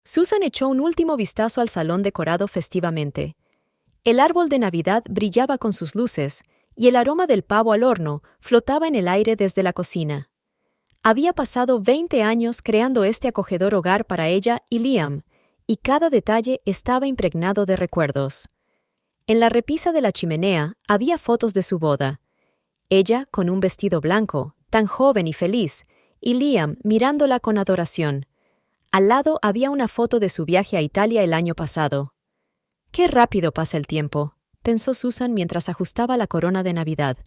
Susan echó un último vistazo al salón decorado festivamente. El árbol de Navidad brillaba con sus luces, y el aroma del pavo al horno flotaba en el aire desde la cocina. Había pasado 20 años creando este acogedor hogar para ella y Liam, y cada detalle estaba impregnado de recuerdos. En la repisa de la chimenea había fotos de su boda. Ella con un vestido blanco, tan joven y feliz, y Liam mirándola con adoración. Al lado había una foto de su viaje a Italia el año pasado. «Qué rápido pasa el tiempo», pensó Susan mientras ajustaba la corona de Navidad.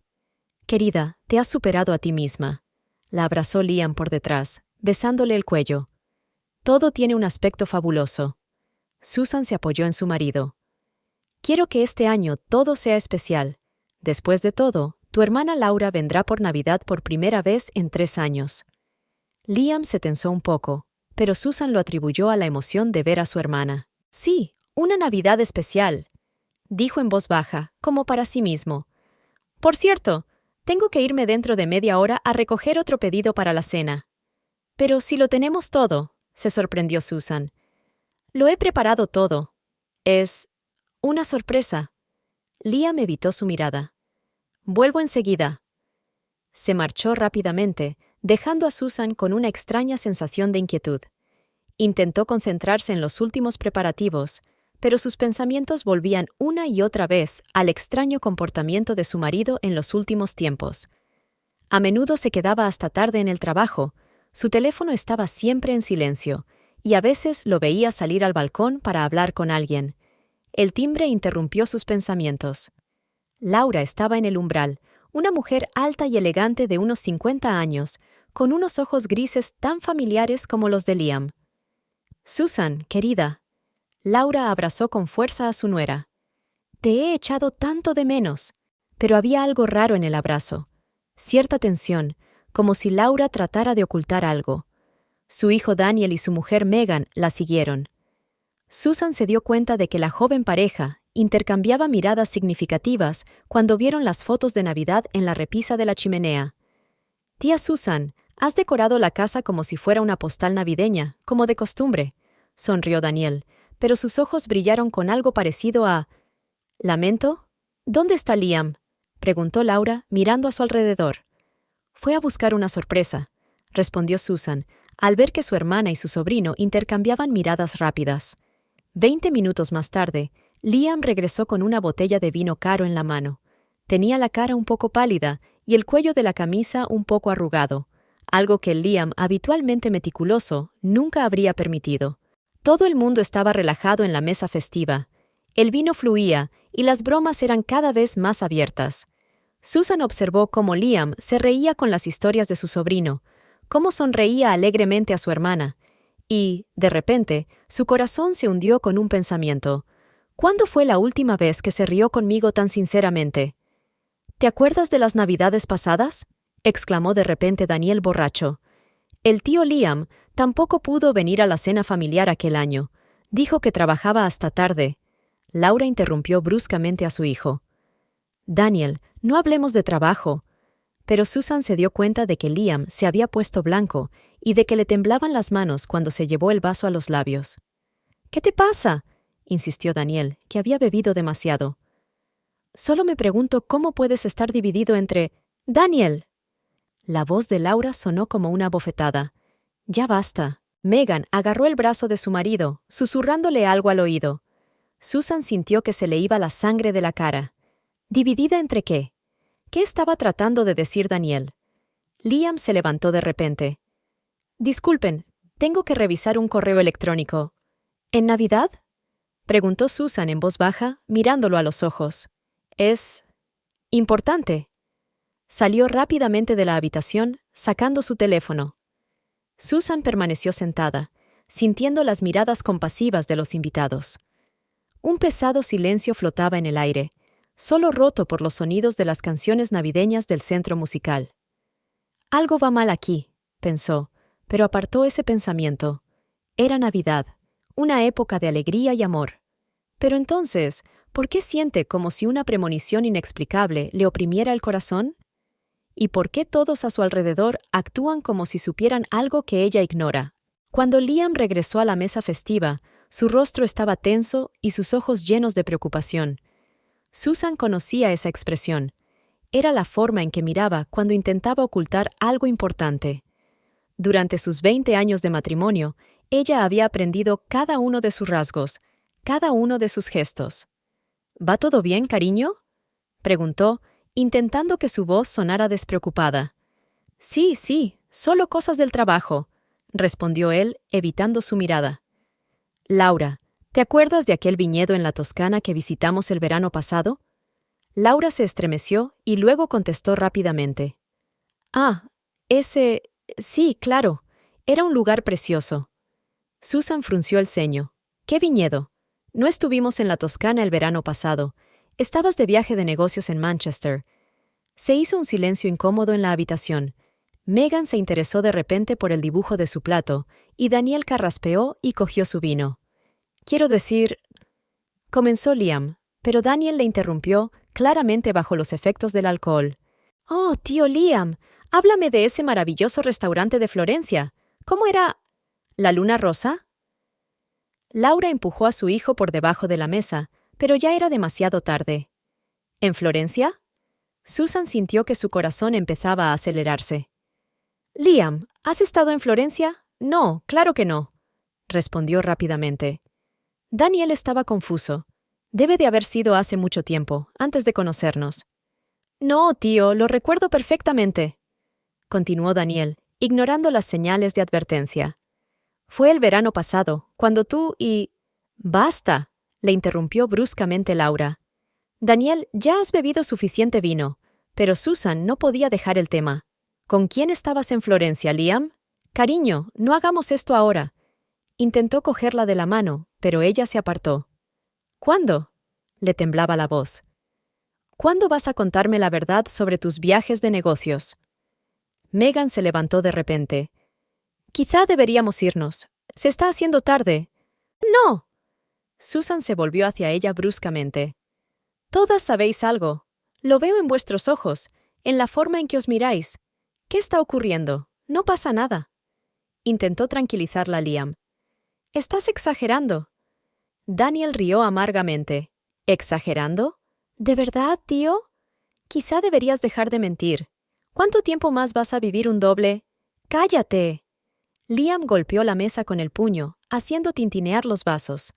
«Querida, te has superado a ti misma». La abrazó Liam por detrás, besándole el cuello. «Todo tiene un aspecto fabuloso». Susan se apoyó en su marido. «Quiero que este año todo sea especial. Después de todo, tu hermana Laura vendrá por Navidad por primera vez en 3 años». Liam se tensó un poco, pero Susan lo atribuyó a la emoción de ver a su hermana. «Sí, una Navidad especial», dijo en voz baja, como para sí mismo. «Por cierto, tengo que irme dentro de media hora a recoger otro pedido para la cena». «Pero si lo tenemos todo», se sorprendió Susan. «Lo he preparado todo. Es una sorpresa». Liam evitó su mirada. «Vuelvo enseguida». Se marchó rápidamente, dejando a Susan con una extraña sensación de inquietud. Intentó concentrarse en los últimos preparativos, pero sus pensamientos volvían una y otra vez al extraño comportamiento de su marido en los últimos tiempos. A menudo se quedaba hasta tarde en el trabajo, su teléfono estaba siempre en silencio, y a veces lo veía salir al balcón para hablar con alguien. El timbre interrumpió sus pensamientos. Laura estaba en el umbral, una mujer alta y elegante de unos 50 años, con unos ojos grises tan familiares como los de Liam. «Susan, querida». Laura abrazó con fuerza a su nuera. «Te he echado tanto de menos». Pero había algo raro en el abrazo. Cierta tensión, como si Laura tratara de ocultar algo. Su hijo Daniel y su mujer Megan la siguieron. Susan se dio cuenta de que la joven pareja intercambiaba miradas significativas cuando vieron las fotos de Navidad en la repisa de la chimenea. «Tía Susan, has decorado la casa como si fuera una postal navideña, como de costumbre», sonrió Daniel, pero sus ojos brillaron con algo parecido a «¿Lamento? ¿Dónde está Liam?», preguntó Laura, mirando a su alrededor. «Fue a buscar una sorpresa», respondió Susan, al ver que su hermana y su sobrino intercambiaban miradas rápidas. 20 minutos más tarde, Liam regresó con una botella de vino caro en la mano. Tenía la cara un poco pálida y el cuello de la camisa un poco arrugado, algo que Liam, habitualmente meticuloso, nunca habría permitido. Todo el mundo estaba relajado en la mesa festiva. El vino fluía y las bromas eran cada vez más abiertas. Susan observó cómo Liam se reía con las historias de su sobrino, cómo sonreía alegremente a su hermana, y, de repente, su corazón se hundió con un pensamiento. ¿Cuándo fue la última vez que se rió conmigo tan sinceramente? ¿Te acuerdas de las Navidades pasadas?, exclamó de repente Daniel borracho. El tío Liam tampoco pudo venir a la cena familiar aquel año. Dijo que trabajaba hasta tarde. Laura interrumpió bruscamente a su hijo. «Daniel, no hablemos de trabajo». Pero Susan se dio cuenta de que Liam se había puesto blanco y de que le temblaban las manos cuando se llevó el vaso a los labios. «¿Qué te pasa?», insistió Daniel, que había bebido demasiado. «Solo me pregunto cómo puedes estar dividido entre... ¡Daniel!». La voz de Laura sonó como una bofetada. «Ya basta». Megan agarró el brazo de su marido, susurrándole algo al oído. Susan sintió que se le iba la sangre de la cara. ¿Dividida entre qué? ¿Qué estaba tratando de decir Daniel? Liam se levantó de repente. «Disculpen, tengo que revisar un correo electrónico». «¿En Navidad?», preguntó Susan en voz baja, mirándolo a los ojos. «Es... importante». Salió rápidamente de la habitación, sacando su teléfono. Susan permaneció sentada, sintiendo las miradas compasivas de los invitados. Un pesado silencio flotaba en el aire, solo roto por los sonidos de las canciones navideñas del centro musical. «Algo va mal aquí», pensó, pero apartó ese pensamiento. Era Navidad, una época de alegría y amor. Pero entonces, ¿por qué siente como si una premonición inexplicable le oprimiera el corazón? ¿Y por qué todos a su alrededor actúan como si supieran algo que ella ignora? Cuando Liam regresó a la mesa festiva, su rostro estaba tenso y sus ojos llenos de preocupación. Susan conocía esa expresión. Era la forma en que miraba cuando intentaba ocultar algo importante. Durante sus 20 años de matrimonio, ella había aprendido cada uno de sus rasgos, cada uno de sus gestos. ¿Va todo bien, cariño?, preguntó, intentando que su voz sonara despreocupada. Sí, solo cosas del trabajo, respondió él, evitando su mirada. Laura, ¿te acuerdas de aquel viñedo en la Toscana que visitamos el verano pasado? Laura se estremeció y luego contestó rápidamente. Ese... Sí, claro. Era un lugar precioso. Susan frunció el ceño. ¿Qué viñedo? No estuvimos en la Toscana el verano pasado. Estabas de viaje de negocios en Manchester. Se hizo un silencio incómodo en la habitación. Megan se interesó de repente por el dibujo de su plato, y Daniel carraspeó y cogió su vino. Quiero decir... comenzó Liam, pero Daniel le interrumpió, claramente bajo los efectos del alcohol. «Oh, tío Liam, háblame de ese maravilloso restaurante de Florencia. ¿Cómo era? ¿La luna rosa?» Laura empujó a su hijo por debajo de la mesa, pero ya era demasiado tarde. ¿En Florencia? Susan sintió que su corazón empezaba a acelerarse. «Liam, ¿has estado en Florencia?» «No, claro que no», respondió rápidamente. Daniel estaba confuso. Debe de haber sido hace mucho tiempo, antes de conocernos. «No, tío, lo recuerdo perfectamente», continuó Daniel, ignorando las señales de advertencia. «Fue el verano pasado, cuando tú y...» «Basta», le interrumpió bruscamente Laura. «Daniel, ya has bebido suficiente vino», pero Susan no podía dejar el tema. «¿Con quién estabas en Florencia, Liam? Cariño, no hagamos esto ahora». Intentó cogerla de la mano, pero ella se apartó. «¿Cuándo?», le temblaba la voz. «¿Cuándo vas a contarme la verdad sobre tus viajes de negocios?» Megan se levantó de repente. «Quizá deberíamos irnos. Se está haciendo tarde». «¡No!». Susan se volvió hacia ella bruscamente. «Todas sabéis algo. Lo veo en vuestros ojos, en la forma en que os miráis. ¿Qué está ocurriendo? No pasa nada». Intentó tranquilizarla Liam. «Estás exagerando». Daniel rió amargamente. «¿Exagerando? ¿De verdad, tío? Quizá deberías dejar de mentir. ¿Cuánto tiempo más vas a vivir un doble? ¡Cállate!». Liam golpeó la mesa con el puño, haciendo tintinear los vasos.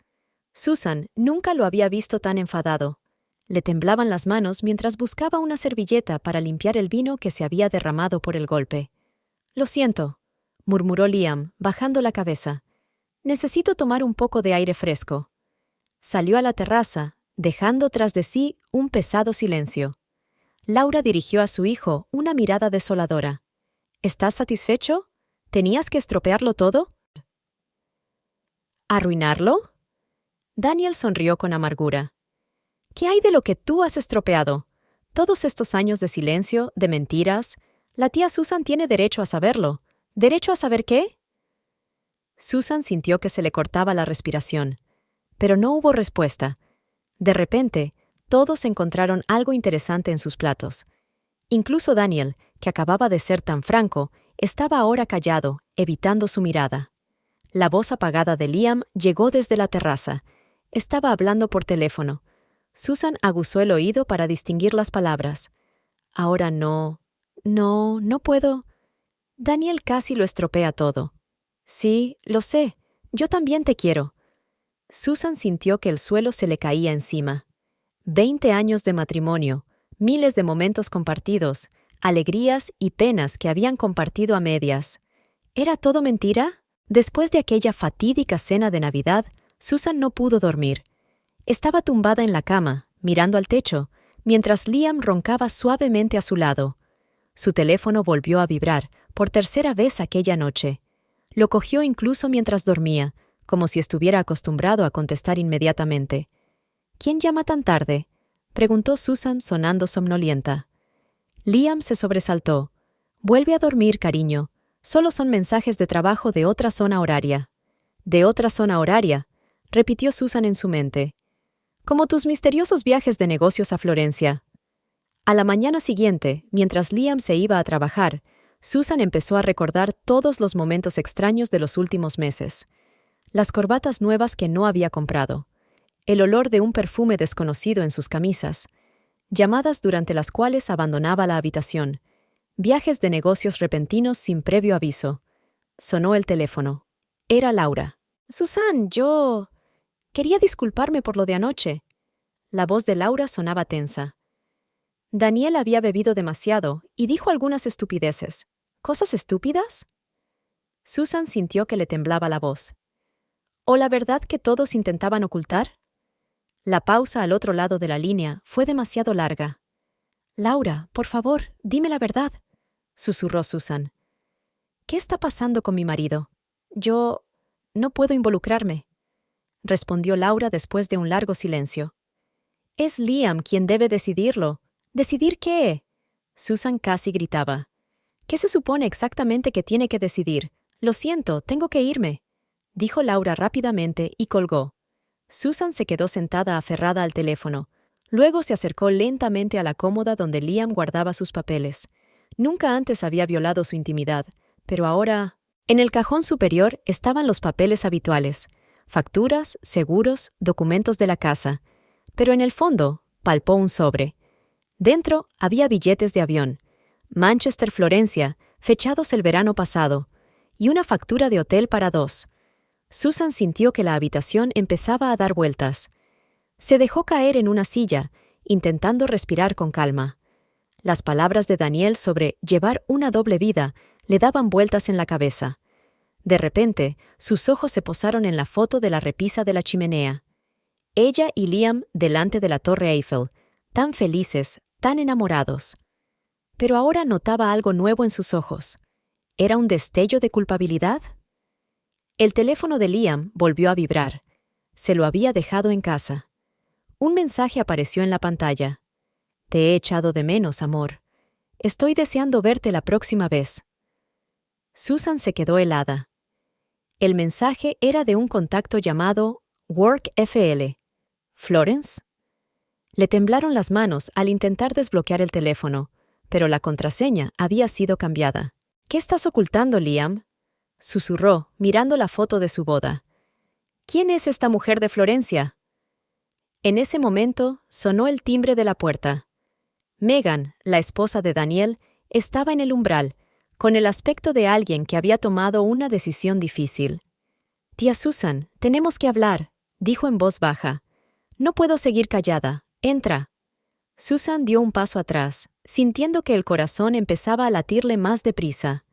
Susan nunca lo había visto tan enfadado. Le temblaban las manos mientras buscaba una servilleta para limpiar el vino que se había derramado por el golpe. «Lo siento», murmuró Liam, bajando la cabeza. «Necesito tomar un poco de aire fresco». Salió a la terraza, dejando tras de sí un pesado silencio. Laura dirigió a su hijo una mirada desoladora. «¿Estás satisfecho? ¿Tenías que estropearlo todo?». «¿Arruinarlo?». Daniel sonrió con amargura. «¿Qué hay de lo que tú has estropeado? Todos estos años de silencio, de mentiras. La tía Susan tiene derecho a saberlo. ¿Derecho a saber qué?». Susan sintió que se le cortaba la respiración. Pero no hubo respuesta. De repente, todos encontraron algo interesante en sus platos. Incluso Daniel, que acababa de ser tan franco, estaba ahora callado, evitando su mirada. La voz apagada de Liam llegó desde la terraza. Estaba hablando por teléfono. Susan aguzó el oído para distinguir las palabras. «Ahora no puedo». «Daniel casi lo estropea todo». «Sí, lo sé. Yo también te quiero». Susan sintió que el suelo se le caía encima. 20 años de matrimonio, miles de momentos compartidos, alegrías y penas que habían compartido a medias. ¿Era todo mentira? Después de aquella fatídica cena de Navidad, Susan no pudo dormir. Estaba tumbada en la cama, mirando al techo, mientras Liam roncaba suavemente a su lado. Su teléfono volvió a vibrar, por tercera vez aquella noche. Lo cogió incluso mientras dormía, como si estuviera acostumbrado a contestar inmediatamente. «¿Quién llama tan tarde?», preguntó Susan sonando somnolienta. Liam se sobresaltó. «Vuelve a dormir, cariño. Solo son mensajes de trabajo de otra zona horaria». «¿De otra zona horaria?», repitió Susan en su mente. «Como tus misteriosos viajes de negocios a Florencia». A la mañana siguiente, mientras Liam se iba a trabajar, Susan empezó a recordar todos los momentos extraños de los últimos meses. Las corbatas nuevas que no había comprado, el olor de un perfume desconocido en sus camisas, llamadas durante las cuales abandonaba la habitación, viajes de negocios repentinos sin previo aviso. Sonó el teléfono. Era Laura. «Susan, yo... quería disculparme por lo de anoche». La voz de Laura sonaba tensa. Daniel había bebido demasiado y dijo algunas estupideces. ¿Cosas estúpidas? Susan sintió que le temblaba la voz. ¿O la verdad que todos intentaban ocultar? La pausa al otro lado de la línea fue demasiado larga. «Laura, por favor, dime la verdad», susurró Susan. «¿Qué está pasando con mi marido? Yo... no puedo involucrarme», respondió Laura después de un largo silencio. «Es Liam quien debe decidirlo». «¿Decidir qué?», Susan casi gritaba. «¿Qué se supone exactamente que tiene que decidir? Lo siento, tengo que irme», dijo Laura rápidamente y colgó. Susan se quedó sentada aferrada al teléfono. Luego se acercó lentamente a la cómoda donde Liam guardaba sus papeles. Nunca antes había violado su intimidad, pero ahora... En el cajón superior estaban los papeles habituales: facturas, seguros, documentos de la casa. Pero en el fondo, palpó un sobre. Dentro había billetes de avión, Manchester-Florencia, fechados el verano pasado, y una factura de hotel para 2. Susan sintió que la habitación empezaba a dar vueltas. Se dejó caer en una silla, intentando respirar con calma. Las palabras de Daniel sobre llevar una doble vida le daban vueltas en la cabeza. De repente, sus ojos se posaron en la foto de la repisa de la chimenea. Ella y Liam delante de la Torre Eiffel, tan felices, tan enamorados. Pero ahora notaba algo nuevo en sus ojos. ¿Era un destello de culpabilidad? El teléfono de Liam volvió a vibrar. Se lo había dejado en casa. Un mensaje apareció en la pantalla. «Te he echado de menos, amor. Estoy deseando verte la próxima vez». Susan se quedó helada. El mensaje era de un contacto llamado Work FL. ¿Florence? Le temblaron las manos al intentar desbloquear el teléfono, pero la contraseña había sido cambiada. «¿Qué estás ocultando, Liam?», susurró, mirando la foto de su boda. «¿Quién es esta mujer de Florencia?». En ese momento sonó el timbre de la puerta. Megan, la esposa de Daniel, estaba en el umbral, con el aspecto de alguien que había tomado una decisión difícil. «Tía Susan, tenemos que hablar», dijo en voz baja. «No puedo seguir callada. Entra». Susan dio un paso atrás, sintiendo que el corazón empezaba a latirle más deprisa.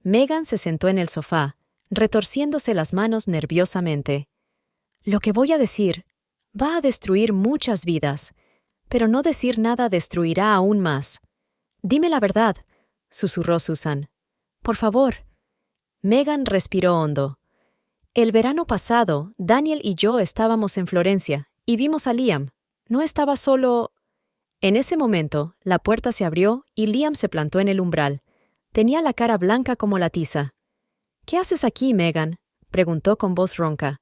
Megan se sentó en el sofá, retorciéndose las manos nerviosamente. «Lo que voy a decir va a destruir muchas vidas, pero no decir nada destruirá aún más. Dime la verdad», susurró Susan. «Por favor». Megan respiró hondo. «El verano pasado, Daniel y yo estábamos en Florencia y vimos a Liam. No estaba solo...». En ese momento, la puerta se abrió y Liam se plantó en el umbral. Tenía la cara blanca como la tiza. «¿Qué haces aquí, Megan?», preguntó con voz ronca.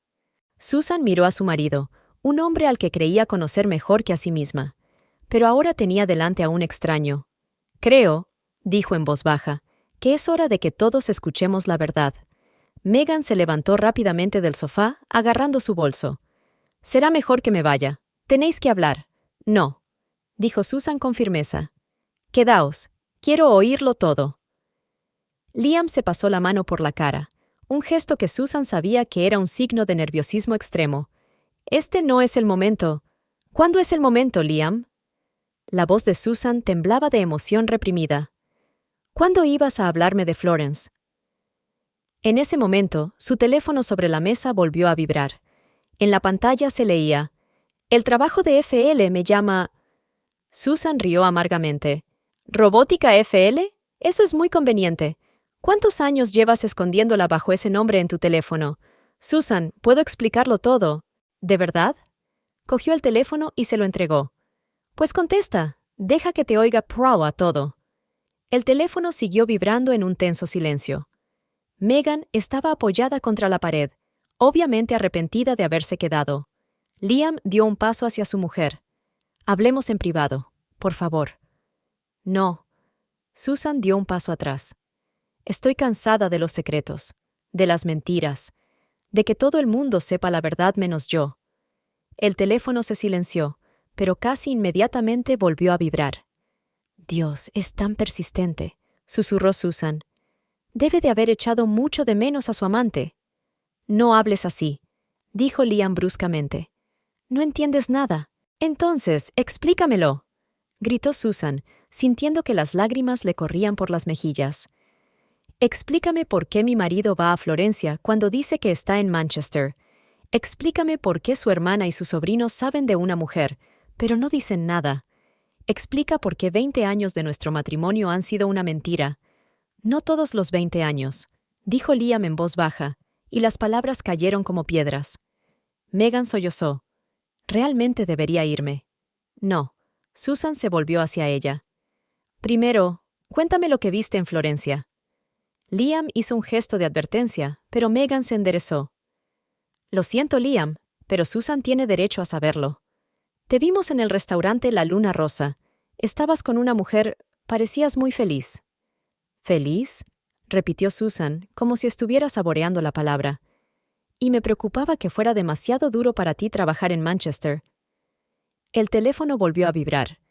Susan miró a su marido, un hombre al que creía conocer mejor que a sí misma. Pero ahora tenía delante a un extraño. «Creo», dijo en voz baja, «que es hora de que todos escuchemos la verdad». Megan se levantó rápidamente del sofá, agarrando su bolso. «Será mejor que me vaya. Tenéis que hablar». «No», dijo Susan con firmeza. «Quedaos. Quiero oírlo todo». Liam se pasó la mano por la cara, un gesto que Susan sabía que era un signo de nerviosismo extremo. «Este no es el momento». «¿Cuándo es el momento, Liam?». La voz de Susan temblaba de emoción reprimida. «¿Cuándo ibas a hablarme de Florence?». En ese momento, su teléfono sobre la mesa volvió a vibrar. En la pantalla se leía: «El trabajo de FL me llama...». Susan rió amargamente. «¿Robótica FL? Eso es muy conveniente. ¿Cuántos años llevas escondiéndola bajo ese nombre en tu teléfono? Susan, puedo explicarlo todo». «¿De verdad?». Cogió el teléfono y se lo entregó. «Pues contesta. Deja que te oiga Prow a todo». El teléfono siguió vibrando en un tenso silencio. Megan estaba apoyada contra la pared, obviamente arrepentida de haberse quedado. Liam dio un paso hacia su mujer. «Hablemos en privado, por favor». «No». Susan dio un paso atrás. Estoy cansada de los secretos, de las mentiras, de que todo el mundo sepa la verdad menos yo. El teléfono se silenció, pero casi inmediatamente volvió a vibrar. Dios, es tan persistente, susurró Susan. Debe de haber echado mucho de menos a su amante. No hables así, dijo Liam bruscamente. No entiendes nada. Entonces, explícamelo, gritó Susan, sintiendo que las lágrimas le corrían por las mejillas. Explícame por qué mi marido va a Florencia cuando dice que está en Manchester. Explícame por qué su hermana y sus sobrinos saben de una mujer, pero no dicen nada. Explica por qué 20 años de nuestro matrimonio han sido una mentira. No todos los 20 años, dijo Liam en voz baja, y las palabras cayeron como piedras. Megan sollozó. Realmente debería irme. No. Susan se volvió hacia ella. Primero, cuéntame lo que viste en Florencia. Liam hizo un gesto de advertencia, pero Megan se enderezó. Lo siento, Liam, pero Susan tiene derecho a saberlo. Te vimos en el restaurante La Luna Rosa. Estabas con una mujer, parecías muy feliz. ¿Feliz?, repitió Susan, como si estuviera saboreando la palabra. Y me preocupaba que fuera demasiado duro para ti trabajar en Manchester. El teléfono volvió a vibrar.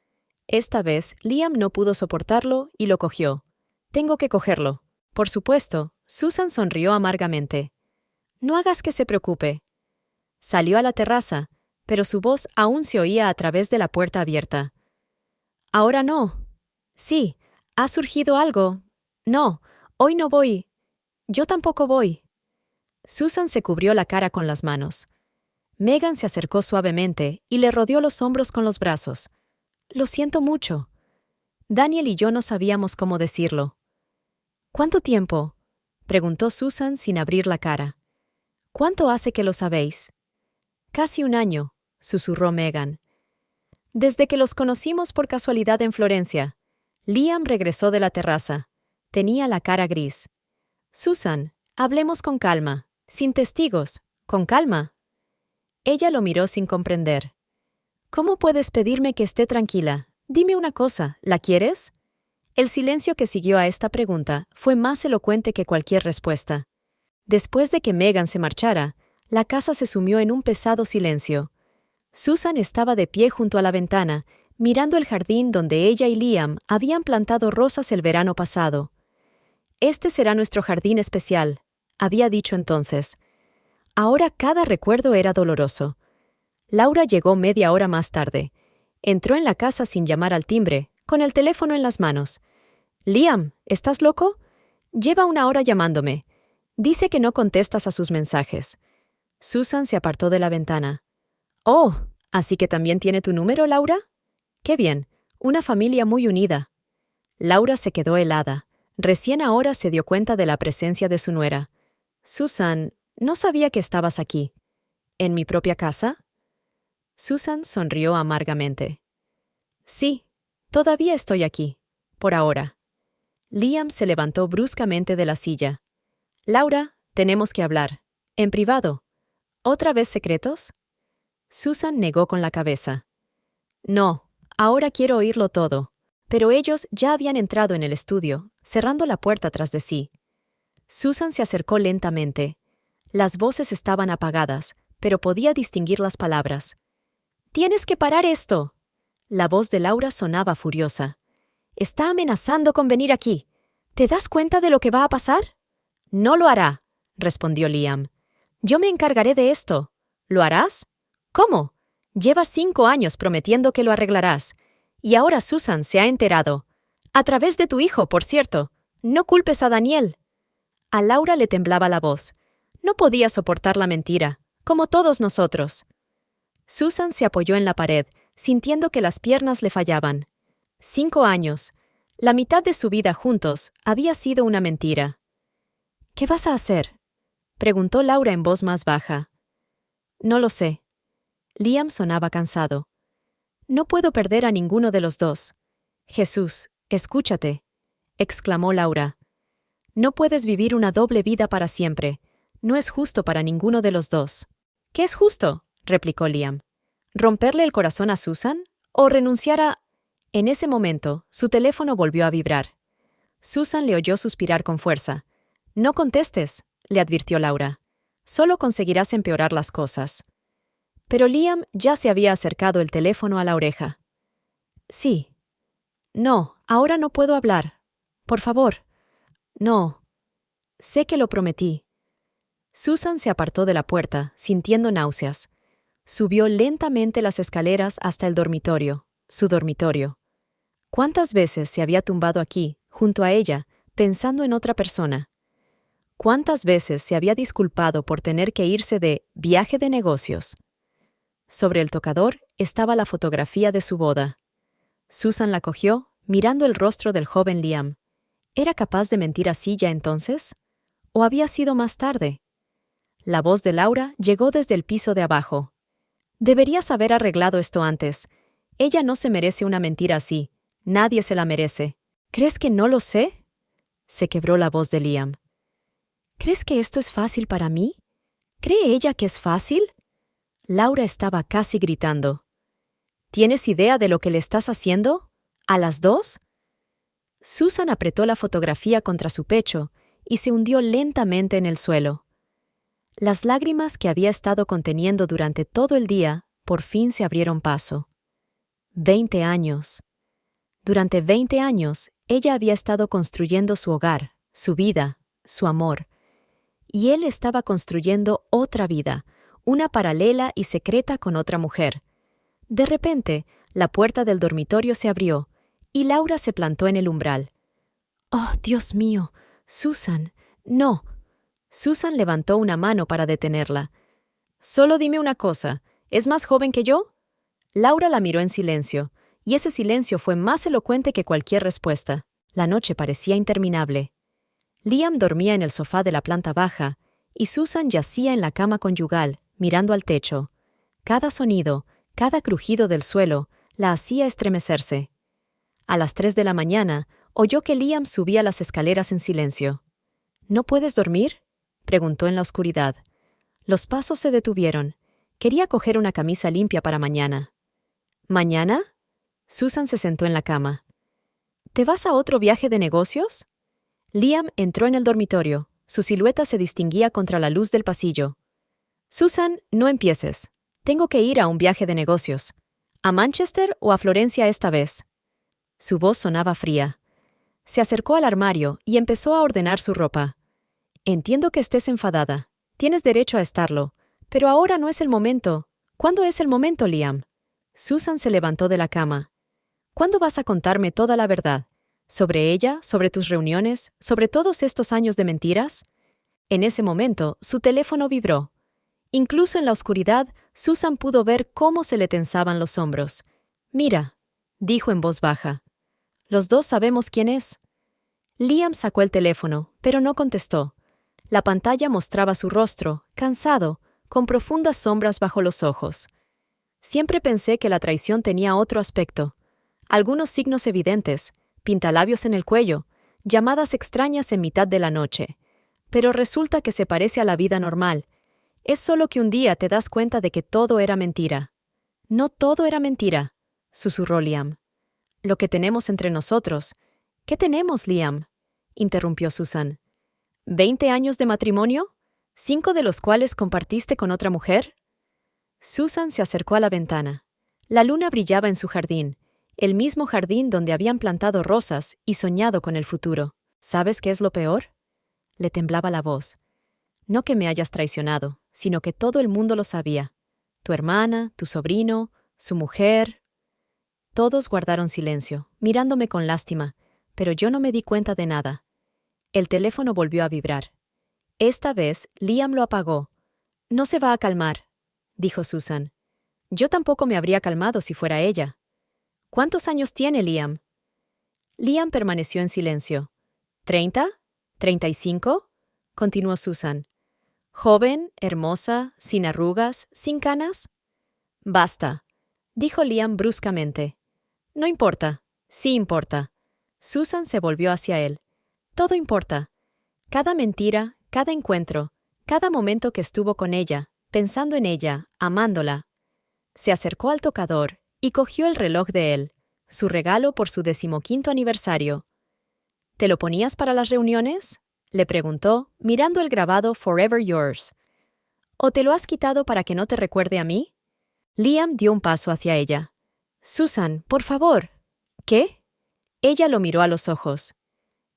Esta vez, Liam no pudo soportarlo y lo cogió. Tengo que cogerlo. Por supuesto, Susan sonrió amargamente. No hagas que se preocupe. Salió a la terraza, pero su voz aún se oía a través de la puerta abierta. Ahora no. Sí, ha surgido algo. No, hoy no voy. Yo tampoco voy. Susan se cubrió la cara con las manos. Megan se acercó suavemente y le rodeó los hombros con los brazos. Lo siento mucho. Daniel y yo no sabíamos cómo decirlo. ¿Cuánto tiempo?, preguntó Susan sin abrir la cara. ¿Cuánto hace que lo sabéis? Casi un año, susurró Megan. Desde que los conocimos por casualidad en Florencia. Liam regresó de la terraza. Tenía la cara gris. Susan, hablemos con calma, sin testigos, con calma. Ella lo miró sin comprender. ¿Cómo puedes pedirme que esté tranquila? Dime una cosa, ¿la quieres? El silencio que siguió a esta pregunta fue más elocuente que cualquier respuesta. Después de que Megan se marchara, la casa se sumió en un pesado silencio. Susan estaba de pie junto a la ventana, mirando el jardín donde ella y Liam habían plantado rosas el verano pasado. Este será nuestro jardín especial, había dicho entonces. Ahora cada recuerdo era doloroso. Laura llegó media hora más tarde. Entró en la casa sin llamar al timbre, con el teléfono en las manos. Liam, ¿estás loco? Lleva una hora llamándome. Dice que no contestas a sus mensajes. Susan se apartó de la ventana. Oh, ¿así que también tiene tu número, Laura? Qué bien, una familia muy unida. Laura se quedó helada. Recién ahora se dio cuenta de la presencia de su nuera. Susan, no sabía que estabas aquí. ¿En mi propia casa? Susan sonrió amargamente. Sí, todavía estoy aquí, por ahora. Liam se levantó bruscamente de la silla. Laura, tenemos que hablar. En privado. ¿Otra vez secretos? Susan negó con la cabeza. No, ahora quiero oírlo todo. Pero ellos ya habían entrado en el estudio, cerrando la puerta tras de sí. Susan se acercó lentamente. Las voces estaban apagadas, pero podía distinguir las palabras. «¡Tienes que parar esto!». La voz de Laura sonaba furiosa. «Está amenazando con venir aquí. ¿Te das cuenta de lo que va a pasar?». «No lo hará», respondió Liam. «Yo me encargaré de esto». «¿Lo harás?». «¿Cómo? Llevas 5 años prometiendo que lo arreglarás. Y ahora Susan se ha enterado. A través de tu hijo, por cierto. No culpes a Daniel». A Laura le temblaba la voz. No podía soportar la mentira, como todos nosotros. Susan se apoyó en la pared, sintiendo que las piernas le fallaban. 5 años. La mitad de su vida juntos había sido una mentira. «¿Qué vas a hacer?», preguntó Laura en voz más baja. «No lo sé». Liam sonaba cansado. «No puedo perder a ninguno de los dos». «Jesús, escúchate», exclamó Laura. «No puedes vivir una doble vida para siempre. No es justo para ninguno de los dos». «¿Qué es justo?», replicó Liam. «¿Romperle el corazón a Susan? ¿O renunciar a...?» En ese momento, su teléfono volvió a vibrar. Susan le oyó suspirar con fuerza. «No contestes», le advirtió Laura. «Solo conseguirás empeorar las cosas». Pero Liam ya se había acercado el teléfono a la oreja. «Sí». «No, ahora no puedo hablar. Por favor». «No». «Sé que lo prometí». Susan se apartó de la puerta, sintiendo náuseas. Subió lentamente las escaleras hasta el dormitorio, su dormitorio. ¿Cuántas veces se había tumbado aquí, junto a ella, pensando en otra persona? ¿Cuántas veces se había disculpado por tener que irse de viaje de negocios? Sobre el tocador estaba la fotografía de su boda. Susan la cogió, mirando el rostro del joven Liam. ¿Era capaz de mentir así ya entonces? ¿O había sido más tarde? La voz de Laura llegó desde el piso de abajo. «Deberías haber arreglado esto antes. Ella no se merece una mentira así. Nadie se la merece». «¿Crees que no lo sé?» Se quebró la voz de Liam. «¿Crees que esto es fácil para mí? ¿Cree ella que es fácil?» Laura estaba casi gritando. «¿Tienes idea de lo que le estás haciendo? ¿A las dos?» Susan apretó la fotografía contra su pecho y se hundió lentamente en el suelo. Las lágrimas que había estado conteniendo durante todo el día por fin se abrieron paso. 20 años. Durante 20 años, ella había estado construyendo su hogar, su vida, su amor. Y él estaba construyendo otra vida, una paralela y secreta con otra mujer. De repente, la puerta del dormitorio se abrió y Laura se plantó en el umbral. «Oh, Dios mío, Susan, no». Susan levantó una mano para detenerla. «Solo dime una cosa, ¿es más joven que yo?» Laura la miró en silencio, y ese silencio fue más elocuente que cualquier respuesta. La noche parecía interminable. Liam dormía en el sofá de la planta baja, y Susan yacía en la cama conyugal, mirando al techo. Cada sonido, cada crujido del suelo, la hacía estremecerse. A las 3 de la mañana, oyó que Liam subía las escaleras en silencio. «¿No puedes dormir?», preguntó en la oscuridad. Los pasos se detuvieron. Quería coger una camisa limpia para mañana. «¿Mañana?» Susan se sentó en la cama. «¿Te vas a otro viaje de negocios?» Liam entró en el dormitorio. Su silueta se distinguía contra la luz del pasillo. «Susan, no empieces. Tengo que ir a un viaje de negocios. ¿A Manchester o a Florencia esta vez?» Su voz sonaba fría. Se acercó al armario y empezó a ordenar su ropa. «Entiendo que estés enfadada. Tienes derecho a estarlo. Pero ahora no es el momento. ¿Cuándo es el momento, Liam?» Susan se levantó de la cama. «¿Cuándo vas a contarme toda la verdad? ¿Sobre ella? ¿Sobre tus reuniones? ¿Sobre todos estos años de mentiras?» En ese momento, su teléfono vibró. Incluso en la oscuridad, Susan pudo ver cómo se le tensaban los hombros. «Mira», dijo en voz baja. «Los dos sabemos quién es». Liam sacó el teléfono, pero no contestó. La pantalla mostraba su rostro, cansado, con profundas sombras bajo los ojos. Siempre pensé que la traición tenía otro aspecto. Algunos signos evidentes, pintalabios en el cuello, llamadas extrañas en mitad de la noche. Pero resulta que se parece a la vida normal. Es solo que un día te das cuenta de que todo era mentira. «No todo era mentira», susurró Liam. «Lo que tenemos entre nosotros». «¿Qué tenemos, Liam?», interrumpió Susan. «¿20 años de matrimonio? ¿5 de los cuales compartiste con otra mujer?» Susan se acercó a la ventana. La luna brillaba en su jardín, el mismo jardín donde habían plantado rosas y soñado con el futuro. «¿Sabes qué es lo peor?», le temblaba la voz. «No que me hayas traicionado, sino que todo el mundo lo sabía. Tu hermana, tu sobrino, su mujer». Todos guardaron silencio, mirándome con lástima, pero yo no me di cuenta de nada. El teléfono volvió a vibrar. Esta vez, Liam lo apagó. «No se va a calmar», dijo Susan. Yo tampoco me habría calmado si fuera ella. «¿Cuántos años tiene Liam?» Liam permaneció en silencio. «¿30? ¿35?» continuó Susan. «Joven, hermosa, sin arrugas, sin canas?» «Basta», dijo Liam bruscamente. «No importa. Sí importa». Susan se volvió hacia él. «Todo importa. Cada mentira, cada encuentro, cada momento que estuvo con ella, pensando en ella, amándola». Se acercó al tocador y cogió el reloj de él, su regalo por su 15º aniversario. ¿Te lo ponías para las reuniones?, le preguntó, mirando el grabado Forever Yours. ¿O te lo has quitado para que no te recuerde a mí? Liam dio un paso hacia ella. Susan, por favor. ¿Qué? Ella lo miró a los ojos.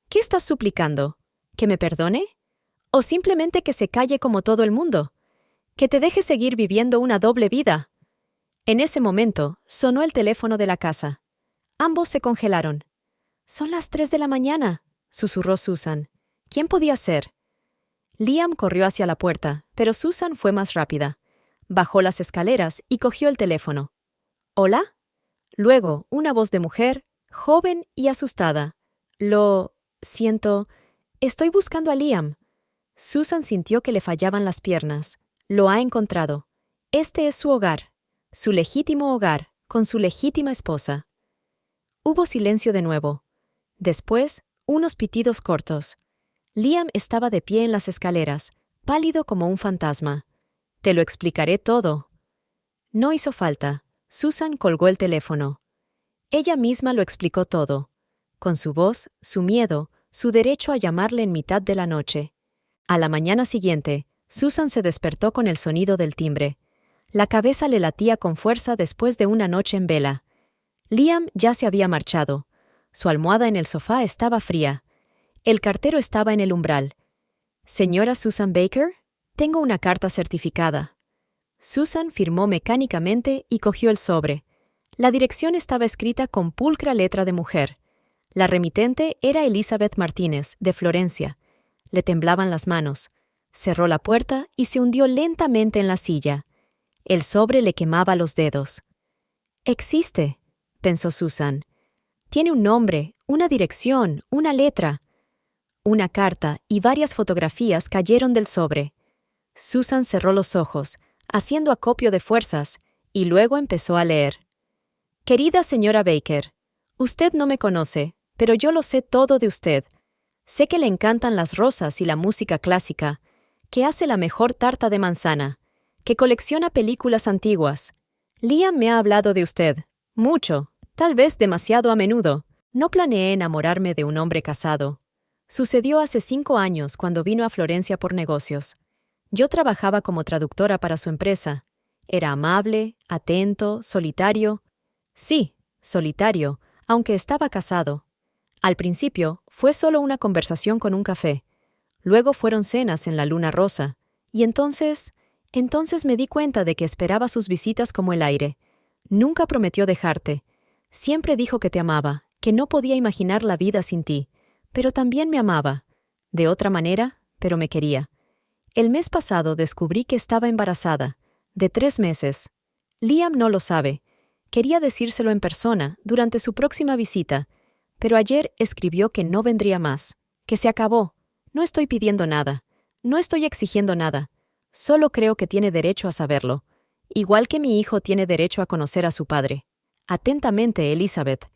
¿Qué estás suplicando? ¿Que me perdone? ¿O simplemente que se calle como todo el mundo? ¿Que te deje seguir viviendo una doble vida? En ese momento, sonó el teléfono de la casa. Ambos se congelaron. «Son las 3 de la mañana», susurró Susan. ¿Quién podía ser? Liam corrió hacia la puerta, pero Susan fue más rápida. Bajó las escaleras y cogió el teléfono. ¿Hola? Luego, una voz de mujer, joven y asustada. Lo siento, estoy buscando a Liam. Susan sintió que le fallaban las piernas. Lo ha encontrado. Este es su hogar, su legítimo hogar, con su legítima esposa. Hubo silencio de nuevo. Después, unos pitidos cortos. Liam estaba de pie en las escaleras, pálido como un fantasma. «Te lo explicaré todo». No hizo falta. Susan colgó el teléfono. Ella misma lo explicó todo. Con su voz, su miedo, su derecho a llamarle en mitad de la noche. A la mañana siguiente, Susan se despertó con el sonido del timbre. La cabeza le latía con fuerza después de una noche en vela. Liam ya se había marchado. Su almohada en el sofá estaba fría. El cartero estaba en el umbral. «Señora Susan Baker, tengo una carta certificada». Susan firmó mecánicamente y cogió el sobre. La dirección estaba escrita con pulcra letra de mujer. La remitente era Elizabeth Martínez, de Florencia. Le temblaban las manos. Cerró la puerta y se hundió lentamente en la silla. El sobre le quemaba los dedos. «Existe», pensó Susan. «Tiene un nombre, una dirección, una letra». Una carta y varias fotografías cayeron del sobre. Susan cerró los ojos, haciendo acopio de fuerzas, y luego empezó a leer. «Querida señora Baker, usted no me conoce, pero yo lo sé todo de usted. Sé que le encantan las rosas y la música clásica, que hace la mejor tarta de manzana, que colecciona películas antiguas. Liam me ha hablado de usted, mucho, tal vez demasiado a menudo. No planeé enamorarme de un hombre casado. Sucedió hace 5 años cuando vino a Florencia por negocios. Yo trabajaba como traductora para su empresa. Era amable, atento, solitario. Sí, solitario, aunque estaba casado. Al principio, fue solo una conversación con un café. Luego fueron cenas en la Luna Rosa. Y entonces me di cuenta de que esperaba sus visitas como el aire. Nunca prometió dejarte. Siempre dijo que te amaba, que no podía imaginar la vida sin ti. Pero también me amaba. De otra manera, pero me quería. El mes pasado descubrí que estaba embarazada, de 3 meses. Liam no lo sabe. Quería decírselo en persona, durante su próxima visita, pero ayer escribió que no vendría más, que se acabó. No estoy pidiendo nada, no estoy exigiendo nada. Solo creo que tiene derecho a saberlo, igual que mi hijo tiene derecho a conocer a su padre. Atentamente, Elizabeth.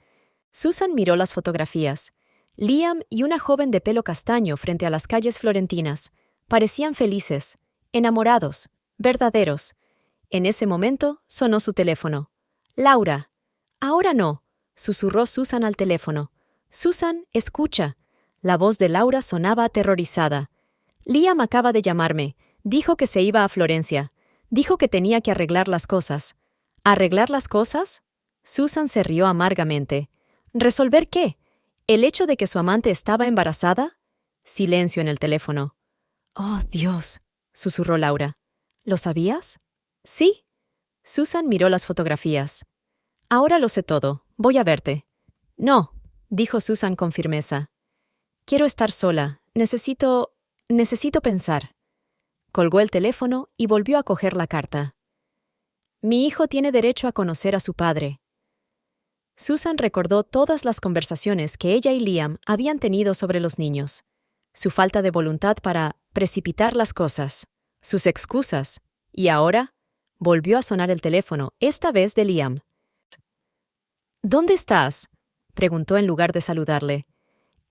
Susan miró las fotografías. Liam y una joven de pelo castaño frente a las calles florentinas. Parecían felices, enamorados, verdaderos. En ese momento sonó su teléfono. «Laura». «Ahora no», susurró Susan al teléfono. «Susan, escucha». La voz de Laura sonaba aterrorizada. «Liam acaba de llamarme. Dijo que se iba a Florencia. Dijo que tenía que arreglar las cosas». «¿Arreglar las cosas?». Susan se rió amargamente. «¿Resolver qué? ¿El hecho de que su amante estaba embarazada?». Silencio en el teléfono. «Oh, Dios», susurró Laura. «¿Lo sabías?». «Sí». Susan miró las fotografías. «Ahora lo sé todo. Voy a verte». «No», dijo Susan con firmeza. «Quiero estar sola. Necesito pensar». Colgó el teléfono y volvió a coger la carta. «Mi hijo tiene derecho a conocer a su padre». Susan recordó todas las conversaciones que ella y Liam habían tenido sobre los niños. Su falta de voluntad para precipitar las cosas, sus excusas, y ahora volvió a sonar el teléfono, esta vez de Liam. «¿Dónde estás?», preguntó en lugar de saludarle.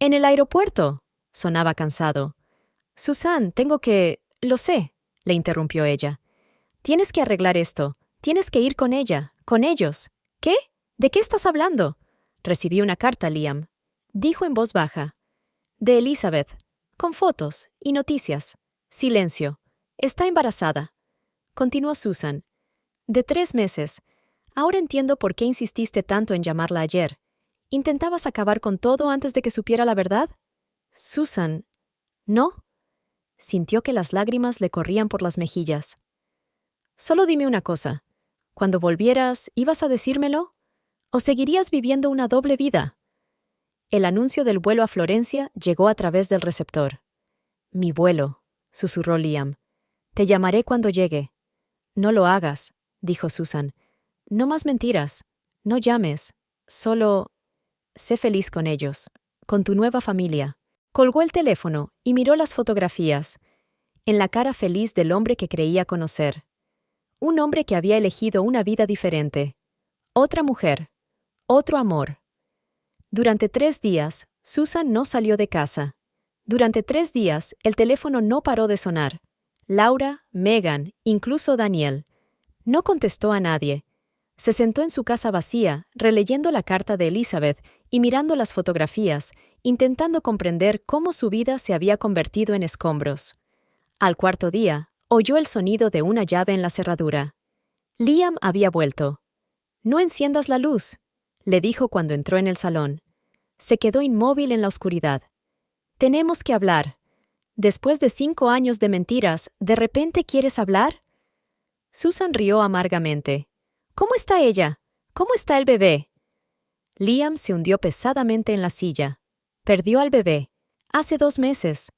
«En el aeropuerto», sonaba cansado. «Susan, tengo que... Lo sé», le interrumpió ella. «Tienes que arreglar esto. Tienes que ir con ella, con ellos». «¿Qué? ¿De qué estás hablando?». «Recibí una carta, Liam», dijo en voz baja. De Elizabeth. Con fotos y noticias. Silencio. Está embarazada. Continuó Susan. De 3 meses. Ahora entiendo por qué insististe tanto en llamarla ayer. ¿Intentabas acabar con todo antes de que supiera la verdad? Susan. ¿No? Sintió que las lágrimas le corrían por las mejillas. Solo dime una cosa. Cuando volvieras, ¿ibas a decírmelo? ¿O seguirías viviendo una doble vida? El anuncio del vuelo a Florencia llegó a través del receptor. Mi vuelo, susurró Liam. Te llamaré cuando llegue. No lo hagas, dijo Susan. No más mentiras. No llames. Solo sé feliz con ellos, con tu nueva familia. Colgó el teléfono y miró las fotografías, en la cara feliz del hombre que creía conocer. Un hombre que había elegido una vida diferente. Otra mujer. Otro amor. Durante 3 días, Susan no salió de casa. Durante 3 días, el teléfono no paró de sonar. Laura, Megan, incluso Daniel. No contestó a nadie. Se sentó en su casa vacía, releyendo la carta de Elizabeth y mirando las fotografías, intentando comprender cómo su vida se había convertido en escombros. Al 4.º día, oyó el sonido de una llave en la cerradura. Liam había vuelto. «No enciendas la luz», le dijo cuando entró en el salón. Se quedó inmóvil en la oscuridad. «Tenemos que hablar. Después de 5 años de mentiras, ¿de repente quieres hablar?» Susan rió amargamente. «¿Cómo está ella? ¿Cómo está el bebé?» Liam se hundió pesadamente en la silla. Perdió al bebé. Hace 2 meses.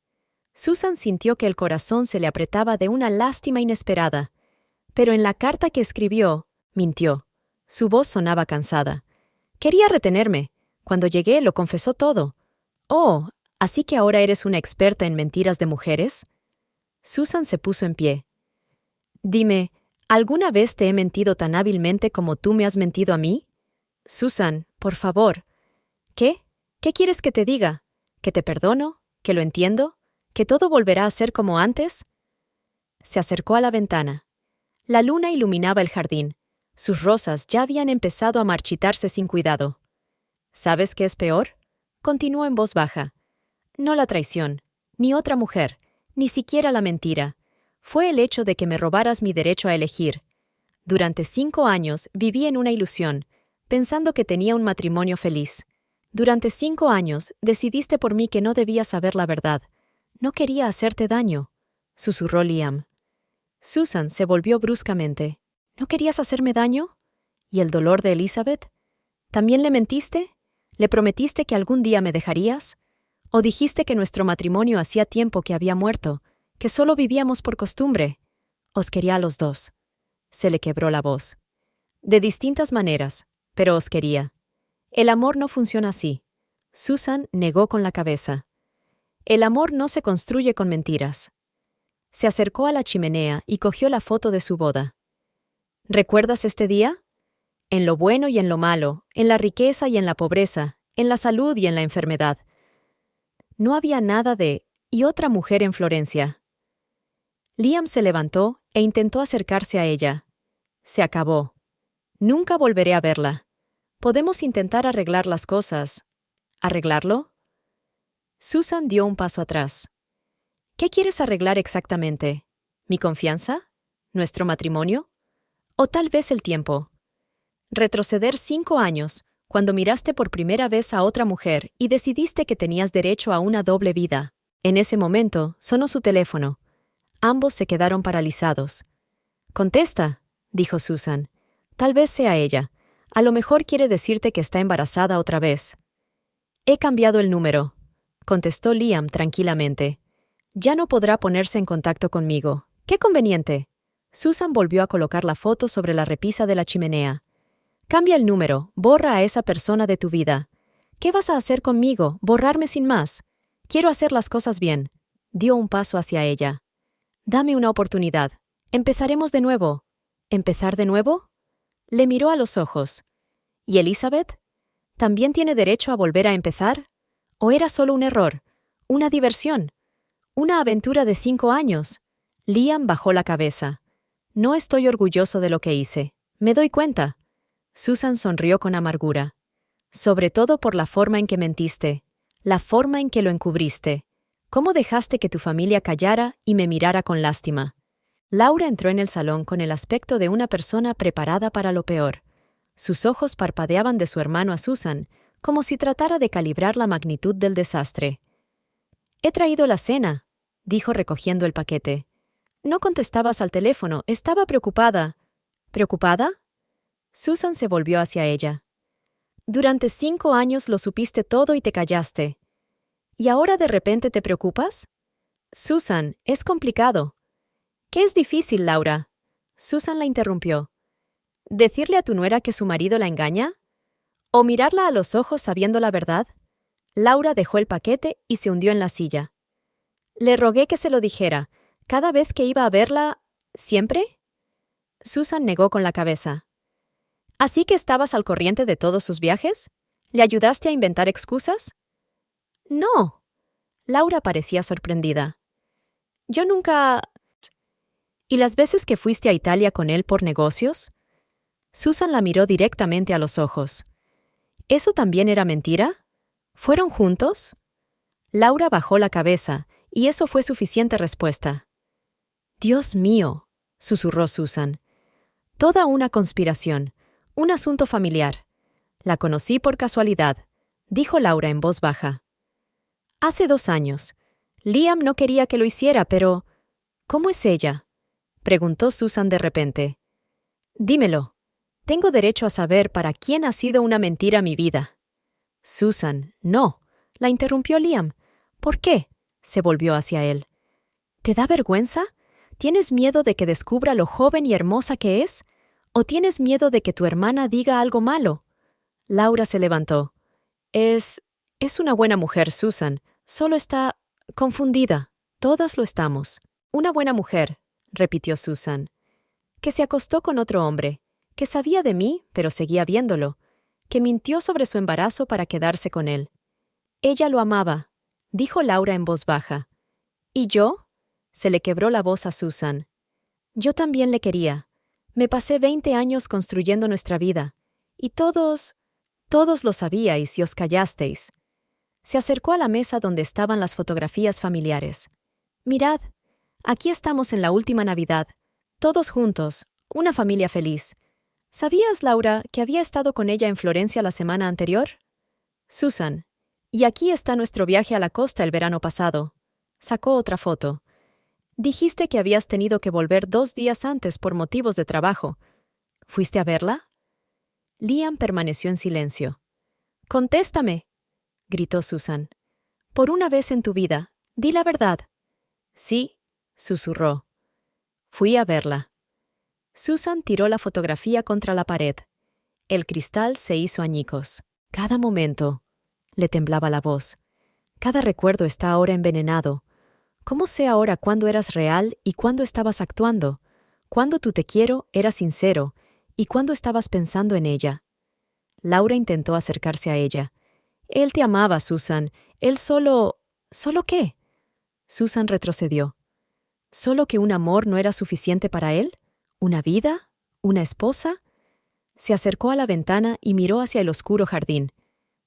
Susan sintió que el corazón se le apretaba de una lástima inesperada. Pero en la carta que escribió, mintió. Su voz sonaba cansada. «Quería retenerme. Cuando llegué lo confesó todo». «Oh, ¿así que ahora eres una experta en mentiras de mujeres?» Susan se puso en pie. «Dime, ¿alguna vez te he mentido tan hábilmente como tú me has mentido a mí?» «Susan, por favor». «¿Qué? ¿Qué quieres que te diga? ¿Que te perdono? ¿Que lo entiendo? ¿Que todo volverá a ser como antes?» Se acercó a la ventana. La luna iluminaba el jardín. Sus rosas ya habían empezado a marchitarse sin cuidado. «¿Sabes qué es peor?», continuó en voz baja. «No la traición, ni otra mujer, ni siquiera la mentira. Fue el hecho de que me robaras mi derecho a elegir. Durante 5 años viví en una ilusión, pensando que tenía un matrimonio feliz. Durante 5 años decidiste por mí que no debía saber la verdad. No quería hacerte daño», susurró Liam. Susan se volvió bruscamente. «¿No querías hacerme daño? ¿Y el dolor de Elizabeth? ¿También le mentiste? ¿Le prometiste que algún día me dejarías? ¿O dijiste que nuestro matrimonio hacía tiempo que había muerto, que solo vivíamos por costumbre? Os quería a los dos». Se le quebró la voz. «De distintas maneras, pero os quería. El amor no funciona así». Susan negó con la cabeza. «El amor no se construye con mentiras». Se acercó a la chimenea y cogió la foto de su boda. «¿Recuerdas este día? En lo bueno y en lo malo, en la riqueza y en la pobreza, en la salud y en la enfermedad. No había nada de «y otra mujer en Florencia». Liam se levantó e intentó acercarse a ella. Se acabó. «Nunca volveré a verla. Podemos intentar arreglar las cosas». «¿Arreglarlo?» Susan dio un paso atrás. «¿Qué quieres arreglar exactamente? ¿Mi confianza? ¿Nuestro matrimonio? ¿O tal vez el tiempo? Retroceder 5 años, cuando miraste por primera vez a otra mujer y decidiste que tenías derecho a una doble vida». En ese momento sonó su teléfono. Ambos se quedaron paralizados. «Contesta», dijo Susan. «Tal vez sea ella. A lo mejor quiere decirte que está embarazada otra vez». «He cambiado el número», contestó Liam tranquilamente. «Ya no podrá ponerse en contacto conmigo. ¡Qué conveniente!». Susan volvió a colocar la foto sobre la repisa de la chimenea. «Cambia el número, borra a esa persona de tu vida. ¿Qué vas a hacer conmigo? ¿Borrarme sin más? Quiero hacer las cosas bien». Dio un paso hacia ella. «Dame una oportunidad. Empezaremos de nuevo». «¿Empezar de nuevo?». Le miró a los ojos. «¿Y Elizabeth? ¿También tiene derecho a volver a empezar? ¿O era solo un error? ¿Una diversión? ¿Una aventura de 5 años?» Liam bajó la cabeza. «No estoy orgulloso de lo que hice. Me doy cuenta». Susan sonrió con amargura. «Sobre todo por la forma en que mentiste. La forma en que lo encubriste. ¿Cómo dejaste que tu familia callara y me mirara con lástima? Laura entró en el salón con el aspecto de una persona preparada para lo peor. Sus ojos parpadeaban de su hermano a Susan, como si tratara de calibrar la magnitud del desastre. «He traído la cena», dijo recogiendo el paquete. «No contestabas al teléfono, estaba preocupada». «¿Preocupada?». Susan se volvió hacia ella. «Durante 5 años lo supiste todo y te callaste. ¿Y ahora de repente te preocupas?». «Susan, es complicado». «¿Qué es difícil, Laura?». Susan la interrumpió. ¿Decirle a tu nuera que su marido la engaña? ¿O mirarla a los ojos sabiendo la verdad? Laura dejó el paquete y se hundió en la silla. Le rogué que se lo dijera, cada vez que iba a verla. ¿Siempre? Susan negó con la cabeza. ¿Así que estabas al corriente de todos sus viajes? ¿Le ayudaste a inventar excusas? No. Laura parecía sorprendida. Yo nunca... ¿Y las veces que fuiste a Italia con él por negocios? Susan la miró directamente a los ojos. ¿Eso también era mentira? ¿Fueron juntos? Laura bajó la cabeza, y eso fue suficiente respuesta. «Dios mío», susurró Susan. «Toda una conspiración, un asunto familiar. La conocí por casualidad», dijo Laura en voz baja. «Hace 2 años. Liam no quería que lo hiciera, pero... ¿Cómo es ella?», preguntó Susan de repente. «Dímelo. Tengo derecho a saber para quién ha sido una mentira mi vida». «Susan, no», la interrumpió Liam. «¿Por qué?», se volvió hacia él. «¿Te da vergüenza? ¿Tienes miedo de que descubra lo joven y hermosa que es? ¿O tienes miedo de que tu hermana diga algo malo?». Laura se levantó. Es una buena mujer, Susan. Solo está confundida. Todas lo estamos». «Una buena mujer», repitió Susan. «Que se acostó con otro hombre, que sabía de mí, pero seguía viéndolo, que mintió sobre su embarazo para quedarse con él. Ella lo amaba», dijo Laura en voz baja. «¿Y yo?», se le quebró la voz a Susan. «Yo también le quería. Me pasé 20 años construyendo nuestra vida, y todos lo sabíais y os callasteis». Se acercó a la mesa donde estaban las fotografías familiares. «Mirad, aquí estamos en la última Navidad, todos juntos, una familia feliz. ¿Sabías, Laura, que había estado con ella en Florencia la semana anterior?». «Susan, y aquí está nuestro viaje a la costa el verano pasado». Sacó otra foto. «Dijiste que habías tenido que volver 2 días antes por motivos de trabajo. ¿Fuiste a verla?». Liam permaneció en silencio. «Contéstame», gritó Susan. «Por una vez en tu vida, di la verdad». «Sí», susurró. «Fui a verla». Susan tiró la fotografía contra la pared. El cristal se hizo añicos. «Cada momento», le temblaba la voz. «Cada recuerdo está ahora envenenado. ¿Cómo sé ahora cuándo eras real y cuándo estabas actuando? Cuándo tu te quiero era sincero y cuándo estabas pensando en ella». Laura intentó acercarse a ella. «Él te amaba, Susan. Él solo... ¿Solo qué?». Susan retrocedió. ¿Solo que un amor no era suficiente para él? ¿Una vida? ¿Una esposa? Se acercó a la ventana y miró hacia el oscuro jardín.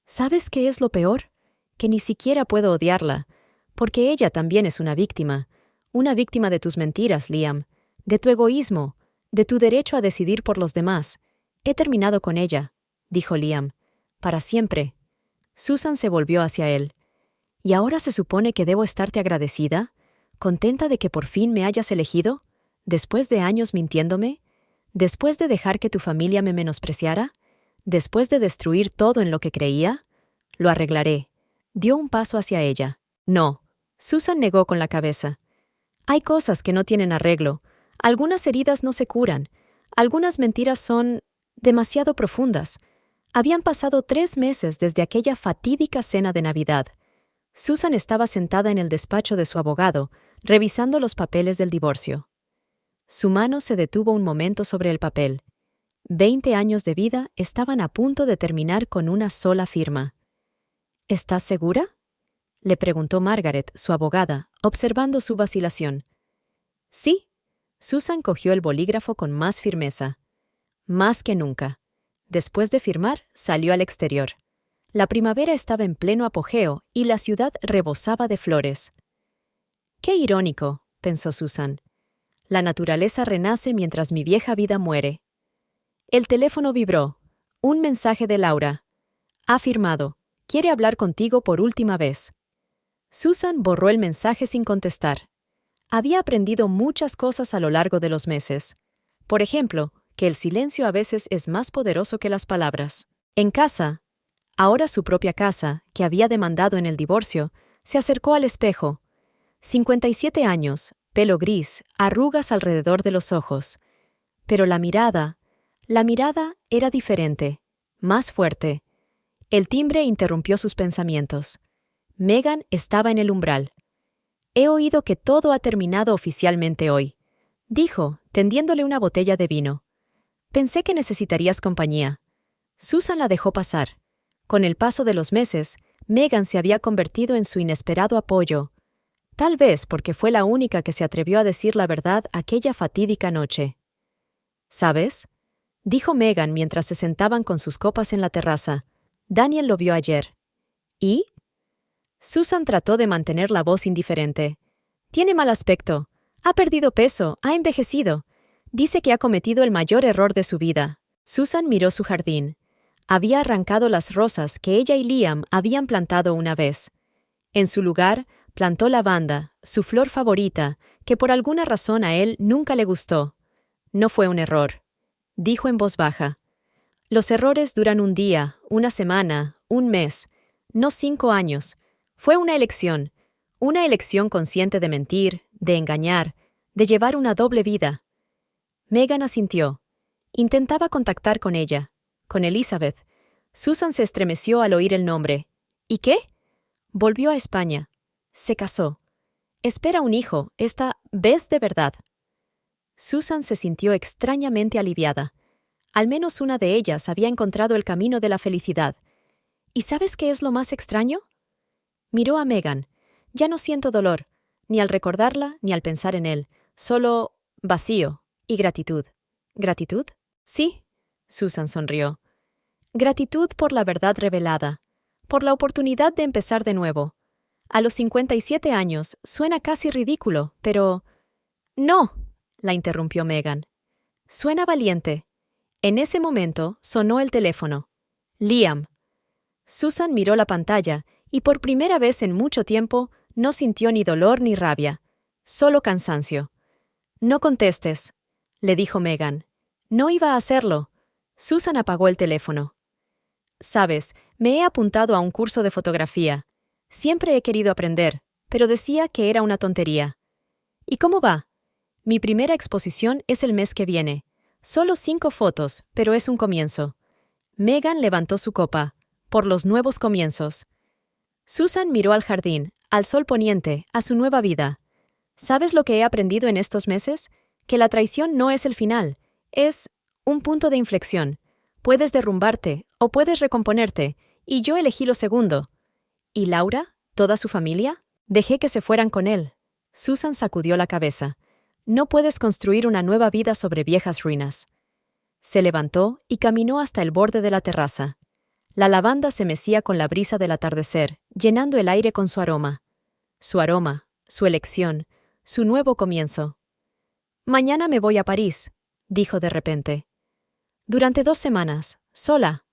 ¿Sabes qué es lo peor? Que ni siquiera puedo odiarla, porque ella también es una víctima de tus mentiras, Liam, de tu egoísmo, de tu derecho a decidir por los demás. He terminado con ella», dijo Liam. «Para siempre». Susan se volvió hacia él. «¿Y ahora se supone que debo estarte agradecida? ¿Contenta de que por fin me hayas elegido? ¿Después de años mintiéndome? ¿Después de dejar que tu familia me menospreciara? ¿Después de destruir todo en lo que creía? Lo arreglaré». Dio un paso hacia ella. «No». Susan negó con la cabeza. «Hay cosas que no tienen arreglo. Algunas heridas no se curan. Algunas mentiras son demasiado profundas. Habían pasado 3 meses desde aquella fatídica cena de Navidad. Susan estaba sentada en el despacho de su abogado, revisando los papeles del divorcio. Su mano se detuvo un momento sobre el papel. 20 años de vida estaban a punto de terminar con una sola firma. «¿Estás segura?», le preguntó Margaret, su abogada, observando su vacilación. «Sí». Susan cogió el bolígrafo con más firmeza. «Más que nunca». Después de firmar, salió al exterior. La primavera estaba en pleno apogeo y la ciudad rebosaba de flores. «Qué irónico», pensó Susan. «La naturaleza renace mientras mi vieja vida muere». El teléfono vibró. Un mensaje de Laura. «Ha firmado. Quiere hablar contigo por última vez». Susan borró el mensaje sin contestar. Había aprendido muchas cosas a lo largo de los meses. Por ejemplo, que el silencio a veces es más poderoso que las palabras. En casa, ahora su propia casa, que había demandado en el divorcio, se acercó al espejo. 57 años, pelo gris, arrugas alrededor de los ojos. Pero la mirada era diferente, más fuerte. El timbre interrumpió sus pensamientos. Megan estaba en el umbral. «He oído que todo ha terminado oficialmente hoy», dijo, tendiéndole una botella de vino. «Pensé que necesitarías compañía». Susan la dejó pasar. Con el paso de los meses, Megan se había convertido en su inesperado apoyo. Tal vez porque fue la única que se atrevió a decir la verdad aquella fatídica noche. «¿Sabes?», dijo Megan mientras se sentaban con sus copas en la terraza. «Daniel lo vio ayer». «¿Y?». Susan trató de mantener la voz indiferente. «Tiene mal aspecto. Ha perdido peso, ha envejecido. Dice que ha cometido el mayor error de su vida». Susan miró su jardín. Había arrancado las rosas que ella y Liam habían plantado una vez. En su lugar, plantó lavanda, su flor favorita, que por alguna razón a él nunca le gustó. «No fue un error», dijo en voz baja. «Los errores duran un día, una semana, un mes, no 5 años. Fue una elección consciente de mentir, de engañar, de llevar una doble vida». Megan asintió. Intentaba contactar con ella, con Elizabeth. Susan se estremeció al oír el nombre. «¿Y qué?». «Volvió a España. Se casó. Espera un hijo, esta vez de verdad». Susan se sintió extrañamente aliviada. Al menos una de ellas había encontrado el camino de la felicidad. ¿Y sabes qué es lo más extraño? Miró a Megan. «Ya no siento dolor, ni al recordarla ni al pensar en él. Solo vacío y gratitud». «¿Gratitud?». «Sí», Susan sonrió. «Gratitud por la verdad revelada, por la oportunidad de empezar de nuevo. A los 57 años suena casi ridículo, pero...». «No», la interrumpió Megan. «Suena valiente». En ese momento sonó el teléfono. Liam. Susan miró la pantalla y por primera vez en mucho tiempo no sintió ni dolor ni rabia, solo cansancio. «No contestes», le dijo Megan. «No iba a hacerlo». Susan apagó el teléfono. «Sabes, me he apuntado a un curso de fotografía. Siempre he querido aprender, pero decía que era una tontería». «¿Y cómo va?». «Mi primera exposición es el mes que viene. Solo 5 fotos, pero es un comienzo». Megan levantó su copa. «Por los nuevos comienzos». Susan miró al jardín, al sol poniente, a su nueva vida. «¿Sabes lo que he aprendido en estos meses? Que la traición no es el final, es un punto de inflexión. Puedes derrumbarte o puedes recomponerte, y yo elegí lo segundo». «¿Y Laura? ¿Toda su familia?». «Dejé que se fueran con él». Susan sacudió la cabeza. «No puedes construir una nueva vida sobre viejas ruinas». Se levantó y caminó hasta el borde de la terraza. La lavanda se mecía con la brisa del atardecer, llenando el aire con su aroma. Su aroma, su elección, su nuevo comienzo. «Mañana me voy a París», dijo de repente. «Durante 2 semanas, sola».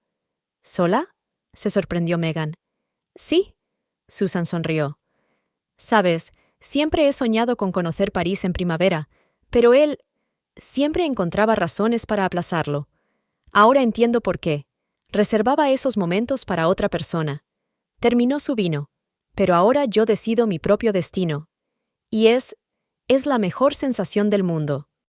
«¿Sola?», se sorprendió Megan. «Sí», Susan sonrió. «Sabes, siempre he soñado con conocer París en primavera, pero él siempre encontraba razones para aplazarlo. Ahora entiendo por qué. Reservaba esos momentos para otra persona. Terminó su vino, pero ahora yo decido mi propio destino. Y es la mejor sensación del mundo».